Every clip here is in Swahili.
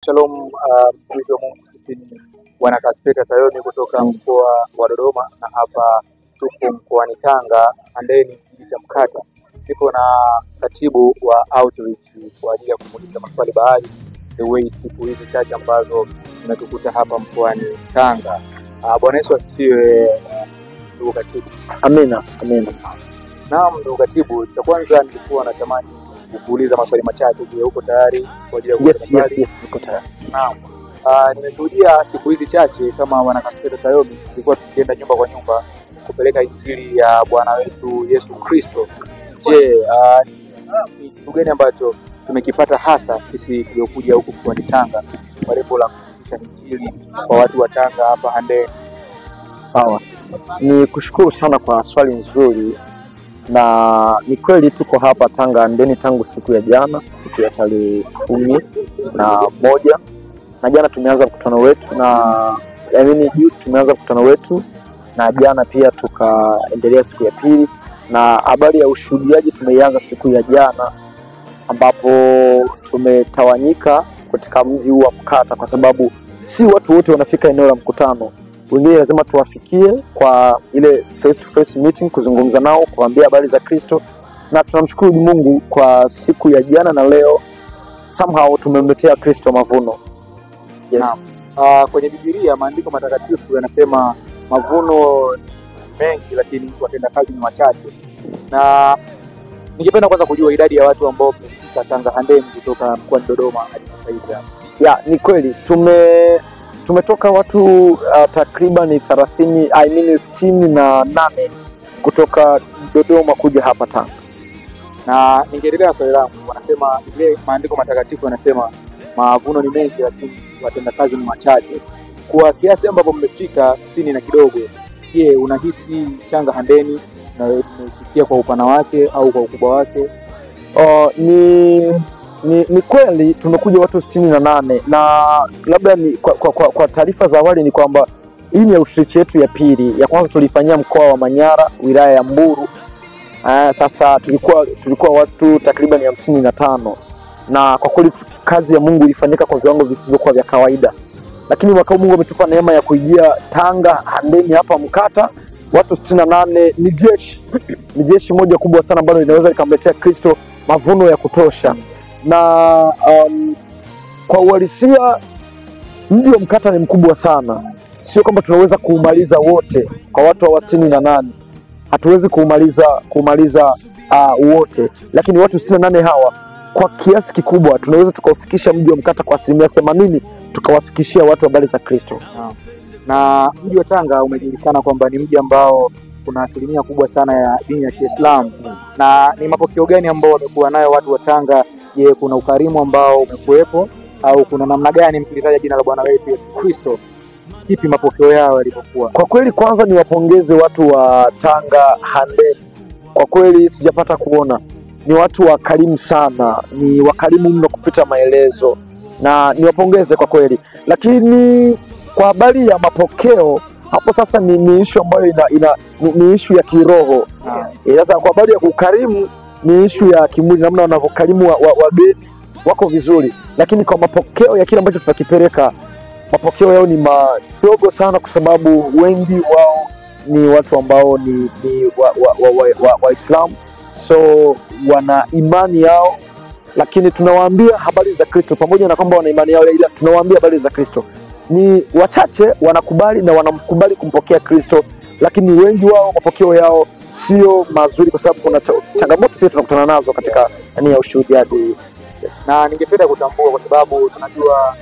Shalom, mtumishi wa Mungu. Sisi ni Bwana Kaspeta Tayoni kutoka mkoa wa Dodoma, na hapa tuko mkoani Tanga, Handeni, kijiji cha Mkata. Niko na katibu wa outreach kwa ajili ya kumuuliza maswali baadhi the way siku hizi chache ambazo tunatukuta hapa mkoani Tanga. Bwana Yesu asifiwe, ndugu katibu. Amina, amina sana. Naam, ndugu katibu, cha kwanza nilikuwa natamani kukuuliza maswali machache. Je, uko tayari kwa ajili ya Yes, niko tayari. Naam. Nimeshuhudia siku hizi chache kama Wana Kaspeta Tayoni tulikuwa tukienda nyumba kwa nyumba kupeleka injili ya Bwana wetu Yesu Kristo. Je, ni kitu gani ambacho tumekipata hasa sisi tuliokuja huku mkoani Tanga kwa lengo la kufikisha injili kwa watu wa Tanga hapa Handeni? Sawa. Ni kushukuru sana kwa swali nzuri, na ni kweli tuko hapa Tanga Handeni tangu siku ya jana, siku ya tarehe 11, na jana tumeanza mkutano wetu, na juzi tumeanza mkutano wetu, na jana pia tukaendelea siku ya pili, na habari ya ushuhudiaji tumeianza siku ya jana, ambapo tumetawanyika katika mji huu wa Mkata, kwa sababu si watu wote wanafika eneo la mkutano. Wengine lazima tuwafikie kwa ile face to face meeting, kuzungumza nao, kuambia habari za Kristo, na tunamshukuru Mungu kwa siku ya jana na leo somehow tumemletea Kristo mavuno. Yes. Kwenye Biblia maandiko matakatifu yanasema mavuno mengi lakini watenda kazi ni wachache. Na ningependa kwanza kujua idadi ya watu ambao wamefika Tanga Handeni kutoka mkoani Dodoma hadi sasa hivi hapa. Ya, ni kweli tumetoka watu takriban 68 kutoka Dodoma kuja hapa Tanga. Na ningeendelea swali langu, wanasema ile maandiko matakatifu yanasema mavuno ni mengi lakini watenda kazi ni wachache. Kwa kiasi ambapo mmefika 60 na kidogo, je, unahisi Tanga Handeni na imefikia kwa upana wake au kwa ukubwa wake? Ni kweli tumekuja watu 68, na labda ni kwa taarifa za awali ni kwamba hii ni outreach yetu ya pili. Ya kwanza tulifanyia mkoa wa Manyara, wilaya ya Mbulu. Sasa tulikuwa watu takriban 55, na kwa kweli kazi ya Mungu ilifanyika kwa viwango visivyokuwa vya kawaida. Lakini mwaka Mungu ametupa neema ya kuingia Tanga Handeni hapa Mkata, watu 68. Ni jeshi moja kubwa sana ambalo linaweza likamletea Kristo mavuno ya kutosha. Na kwa uhalisia mji wa Mkata ni mkubwa sana, sio kwamba tunaweza kuumaliza wote. Kwa watu wa 68 hatuwezi kuumaliza wote, lakini watu 68 hawa kwa kiasi kikubwa tunaweza tukaufikisha mji wa Mkata kwa 80%, tukawafikishia watu habari za Kristo. Na mji wa Tanga umejulikana kwamba ni mji ambao kuna asilimia kubwa sana ya dini ya Kiislamu. Na ni mapokeo gani ambao wamekuwa nayo watu wa Tanga? Je, kuna ukarimu ambao umekuwepo au kuna namna gani mkilitaja jina la Bwana wetu Yesu Kristo? Kipi mapokeo yao yalipokuwa? Kwa kweli kwanza ni wapongeze watu wa Tanga Handeni. Kwa kweli sijapata kuona, ni watu wakarimu sana, ni wakarimu mno kupita maelezo, na niwapongeze kwa kweli. Lakini kwa habari ya mapokeo, hapo sasa ni issue ambayo ni issue ya kiroho. Sasa kwa habari ya kukarimu ni issue ya kimwili, namna wanavyokarimu wageni wako vizuri, lakini kwa mapokeo ya kile ambacho tunakipeleka, mapokeo yao ni madogo sana, kwa sababu wengi wao ni watu ambao ni Waislamu, so wana imani yao, lakini tunawaambia habari za Kristo. Pamoja na kwamba wana imani yao, ila tunawaambia habari za Kristo. Ni wachache wanakubali na wanamkubali kumpokea Kristo, lakini wengi wao mapokeo yao sio mazuri, kwa sababu kuna changamoto pia tunakutana nazo katika ya ushuhudiaji. Yes. Na ningependa kutambua, kwa sababu tunajua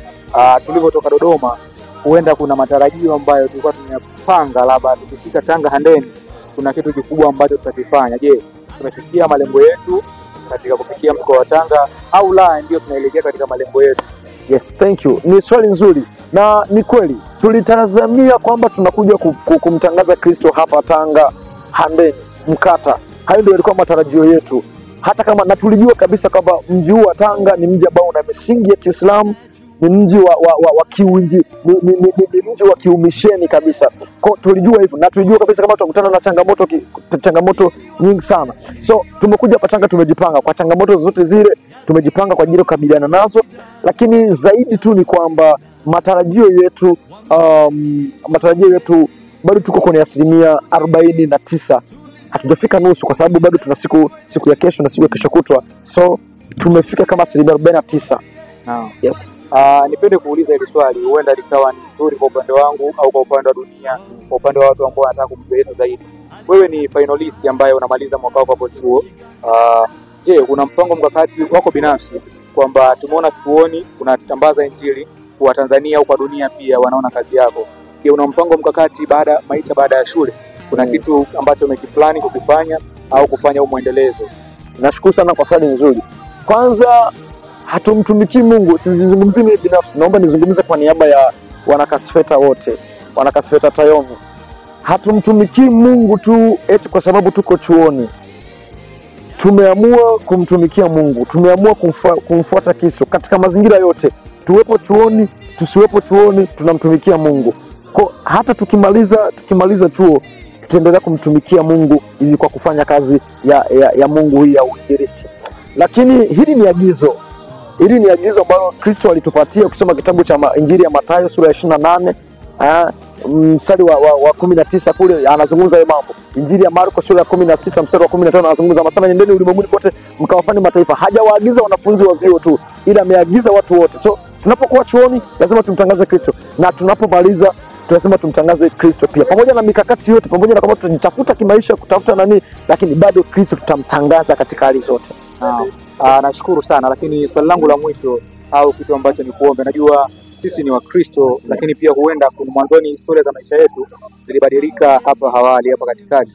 tulivyotoka Dodoma, huenda kuna matarajio ambayo tulikuwa tumeyapanga, labda tukifika Tanga Handeni kuna kitu kikubwa ambacho tutakifanya. Je, tumefikia malengo yetu katika kufikia mkoa wa Tanga au la, ndio tunaelekea katika malengo yetu? Yes, thank you. Ni swali nzuri, na ni kweli tulitazamia kwamba tunakuja kumtangaza Kristo hapa Tanga Handeni Mkata. Hayo ndio yalikuwa matarajio yetu, hata kama na tulijua kabisa kwamba mji huu wa Tanga ni mji ambao una misingi ya Kiislamu, ni mji wa kiuinji, ni mji wa kiumisheni kabisa. Kwa tulijua hivyo, na tulijua kabisa kama tutakutana na changamoto nyingi sana. So tumekuja hapa Tanga, tumejipanga kwa changamoto zote zile, tumejipanga kwa ajili ya kukabiliana nazo, lakini zaidi tu ni kwamba matarajio yetu bado tuko kwenye 49%. Hatujafika nusu kwa sababu bado tuna siku ya kesho na siku ya kesho kutwa, so tumefika kama 49%. Yes. Nipende kuuliza hili swali, huenda likawa ni nzuri kwa upande wangu au kwa upande wa dunia, kwa upande wa watu ambao wanataka kumjua zaidi. Wewe ni finalist ambaye unamaliza mwaka wako hapo chuo. Je, una mpango mkakati wako binafsi kwamba tumeona chuoni unatambaza injili kwa Tanzania au kwa dunia pia wanaona kazi yako? Je, una mpango mkakati baada ya shule? Kuna kitu ambacho umekiplani kukifanya au kufanya au muendelezo? Nashukuru sana kwa swali nzuri. Kwanza, hatumtumikii Mungu. Sizungumzi mimi binafsi, naomba nizungumze kwa niaba ya wanakasfeta wote, wanakasfeta Tayomi. Hatumtumikii Mungu tu eti kwa sababu tuko chuoni. Tumeamua kumtumikia Mungu, tumeamua kumfuata Kristo katika mazingira yote. Tuwepo chuoni, tusiwepo chuoni, tunamtumikia Mungu. Kwa hata tukimaliza chuo, tutaendelea kumtumikia Mungu ili kwa kufanya kazi ya Mungu hii ya uinjilisti. Lakini hili ni agizo ambalo Kristo alitupatia. Ukisoma kitabu cha Injili ya Mathayo sura ya 28 mstari wa 19 kule anazungumza hayo mambo. Injili ya Marko sura ya 16 mstari wa 15 anazungumza, anasema nendeni ulimwenguni kote mkawafanye mataifa. Hajawaagiza wanafunzi wa vyuo tu, ila ameagiza watu wote. So tunapokuwa chuoni lazima tumtangaze Kristo, na tunapomaliza tunasema tumtangaze Kristo pia. Pamoja na mikakati yote, pamoja na kama tutajitafuta kimaisha, kutafuta nani, lakini bado Kristo tutamtangaza katika hali zote. Nashukuru sana, lakini swali langu la mwisho au kitu ambacho ni kuombe, najua sisi ni Wakristo, lakini pia huenda kuna mwanzoni historia za maisha yetu zilibadilika hapa awali, hapa katikati.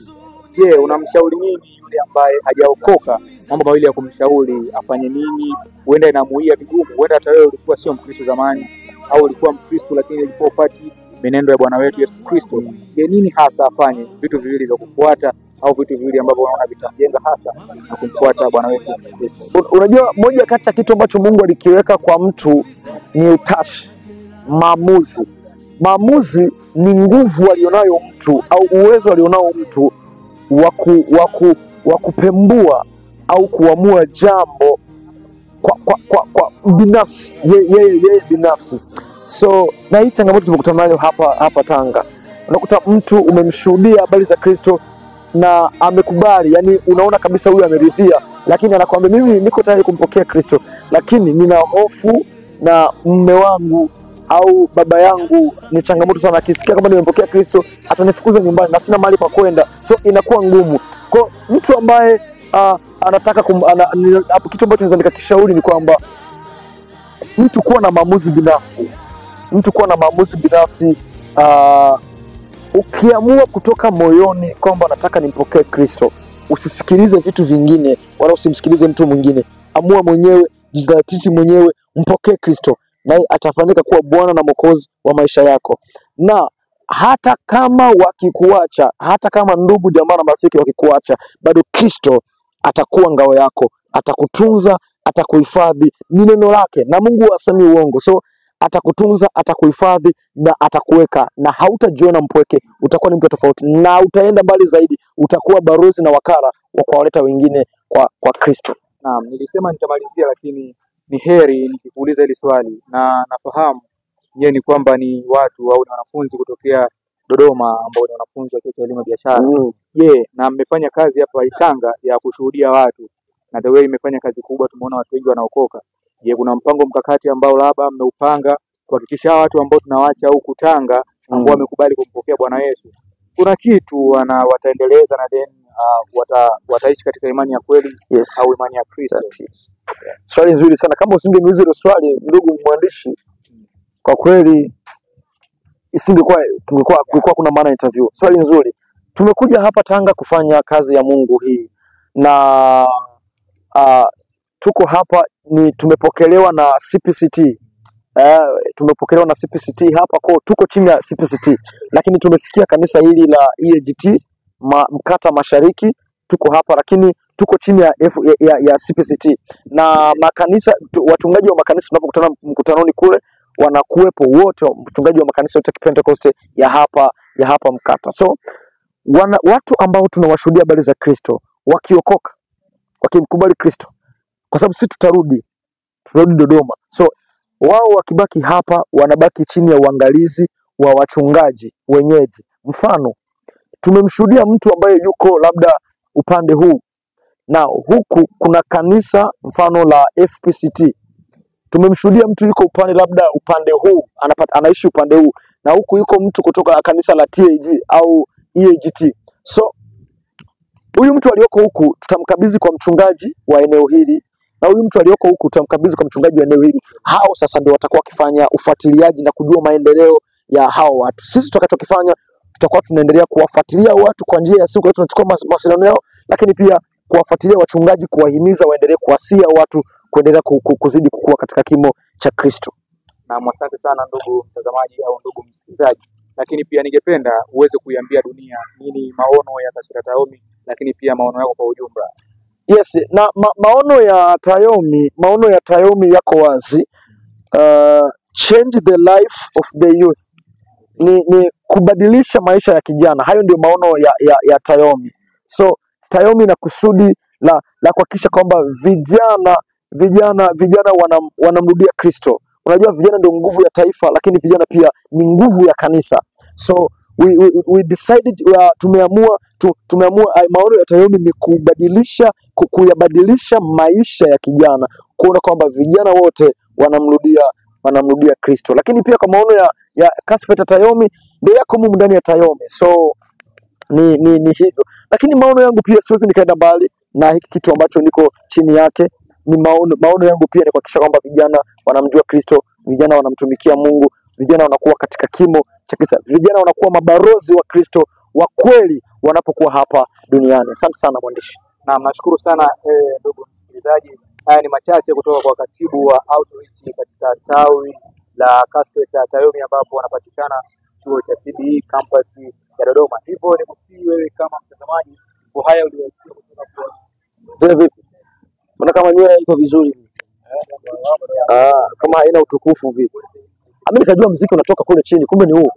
Je, unamshauri nini yule ambaye hajaokoka? Mambo mawili ya kumshauri afanye nini? Huenda inamuia vigumu, huenda hata wewe ulikuwa sio Mkristo zamani au ulikuwa Mkristo lakini ulikuwa upati menendo ya Bwana wetu Yesu Kristo. Je, nini hasa afanye? Vitu viwili vya kufuata au vitu viwili ambavyo unaona vitamjenga hasa na kumfuata Bwana wetu Yesu Kristo? Unajua, moja kati ya kitu ambacho Mungu alikiweka kwa mtu ni utashi, maamuzi. Maamuzi ni nguvu alionayo mtu au uwezo alionao mtu wa kupembua au kuamua jambo kwa binafsi, yeye binafsi. So na hii changamoto tumekutana nayo hapa Tanga. Unakuta mtu umemshuhudia habari za Kristo na amekubali, yani unaona kabisa huyu ameridhia, lakini anakuambia mimi niko tayari kumpokea Kristo, lakini nina hofu na mume wangu au baba yangu. Ni changamoto sana, akisikia kama nimempokea Kristo atanifukuza nyumbani na sina mahali pa kwenda, so inakuwa ngumu. Kwa mtu ambaye anataka kitu ambacho naweza nikakishauri ni kwamba mtu kuwa na maamuzi binafsi. Ukiamua kutoka moyoni kwamba nataka nimpokee Kristo, usisikilize vitu vingine wala usimsikilize mtu mwingine. Amua mwenyewe, jidhatiti mwenyewe, mpokee Kristo, naye atafanyika kuwa Bwana na Mwokozi wa maisha yako. Na hata kama wakikuacha, hata kama ndugu jamaa na marafiki wakikuacha, bado Kristo atakuwa ngao yako, atakutunza, atakuhifadhi. Ni neno lake, na Mungu hasemi uongo. So atakutunza, atakuhifadhi na atakuweka, na hautajiona mpweke. Utakuwa ni mtu tofauti na utaenda mbali zaidi, utakuwa balozi na wakala wa kuwaleta wengine kwa Kristo. Naam, nilisema nitamalizia, lakini ni heri nikikuuliza hili swali, na nafahamu ni kwamba ni watu au ni wanafunzi kutokea Dodoma ambao ni wanafunzi wa chuo cha elimu ya biashara. Na mmefanya kazi hapa Tanga ya kushuhudia watu, na the way imefanya kazi kubwa, tumeona watu wengi wanaokoka. Je, kuna mpango mkakati ambao labda mmeupanga kuhakikisha watu ambao tunawaacha huku Tanga ambao wamekubali kumpokea Bwana Yesu, kuna kitu wataendeleza na then wataishi katika imani ya kweli, au imani ya Kristo? Swali nzuri sana. Kama usingeniuliza hilo swali, ndugu mwandishi, kwa kweli kulikuwa kuna maana interview. Swali nzuri. Tumekuja hapa Tanga kufanya kazi ya Mungu hii, na tuko hapa tumepokelewa na CPCT. Tumepokelewa na CPCT hapa, kwa tuko chini ya CPCT, lakini tumefikia kanisa hili la EAGT Mkata Mashariki. Tuko hapa lakini tuko chini ya CPCT, na makanisa, wachungaji wa makanisa tunapokutana mkutanoni kule wanakuwepo wote, mchungaji wa makanisa yote ya Pentecost ya hapa Mkata. So watu ambao tunawashuhudia habari za Kristo, wakiokoka, wakimkubali Kristo, kwa sababu sisi tutarudi Dodoma. So wao wakibaki hapa, wanabaki chini ya uangalizi wa wachungaji wenyeji. Mfano, tumemshuhudia mtu ambaye yuko labda upande huu na huku kuna kanisa mfano la FPCT. Tumemshuhudia mtu yuko upande huu, anaishi upande huu, na huku yuko mtu kutoka kanisa la TAG au EAGT. So huyu mtu aliyoko huku tutamkabidhi kwa mchungaji wa eneo hili, na huyu mtu aliyoko huku tutamkabidhi kwa mchungaji wa eneo hili. Hao sasa ndio watakuwa wakifanya ufuatiliaji na kujua maendeleo ya hao watu. Sisi tutakachokifanya, tutakuwa tunaendelea kuwafuatilia watu kwa njia ya simu, kwa tunachukua mawasiliano yao, lakini pia kuwafuatilia wachungaji, kuwahimiza waendelee kuwasia watu kuendelea kuzidi kukua katika kimo cha Kristo. Na asante sana ndugu mtazamaji au ndugu msikilizaji, lakini pia ningependa uweze kuiambia dunia nini maono ya Kasweta Tayomi, lakini pia maono yako kwa ujumla. Yes, na maono ya Tayomi yako wazi. Change the life of the youth, ni kubadilisha maisha ya kijana. Hayo ndio maono ya Tayomi. So Tayomi na kusudi la kuhakikisha kwamba vijana wanamrudia Kristo. Unajua vijana ndio nguvu ya taifa, lakini vijana pia ni nguvu ya kanisa. So we decided, tumeamua maono ya Tayomi ni kuyabadilisha maisha ya kijana, kuona kwamba vijana wote wanamrudia Kristo. Lakini pia kwa maono ya Kasweta Tayomi ndio yako mumu ndani ya Tayomi. So ni hivyo. Lakini maono yangu pia siwezi nikaenda mbali na hiki kitu ambacho niko chini yake. Ni maono yangu pia ni kuhakikisha kwamba vijana wanamjua Kristo, vijana wanamtumikia Mungu, vijana wanakuwa katika kimo cha Kristo, vijana wanakuwa mabarozi wa Kristo wa kweli wanapokuwa hapa duniani. Asante sana mwandishi. Na nashukuru sana ndugu msikilizaji. Haya ni machache kutoka kwa katibu wa outreach katika tawi la Kasweta Tayomi, ambapo wanapatikana chuo cha CBE campus ya Dodoma. Hivyo ni msii wewe kama mtazamaji kwa haya uliyosikia kutoka kwa Zee vipi? Mbona kama nywele iko vizuri? Kama haina utukufu vipi? Mimi nikajua muziki unatoka kule chini, kumbe ni huu.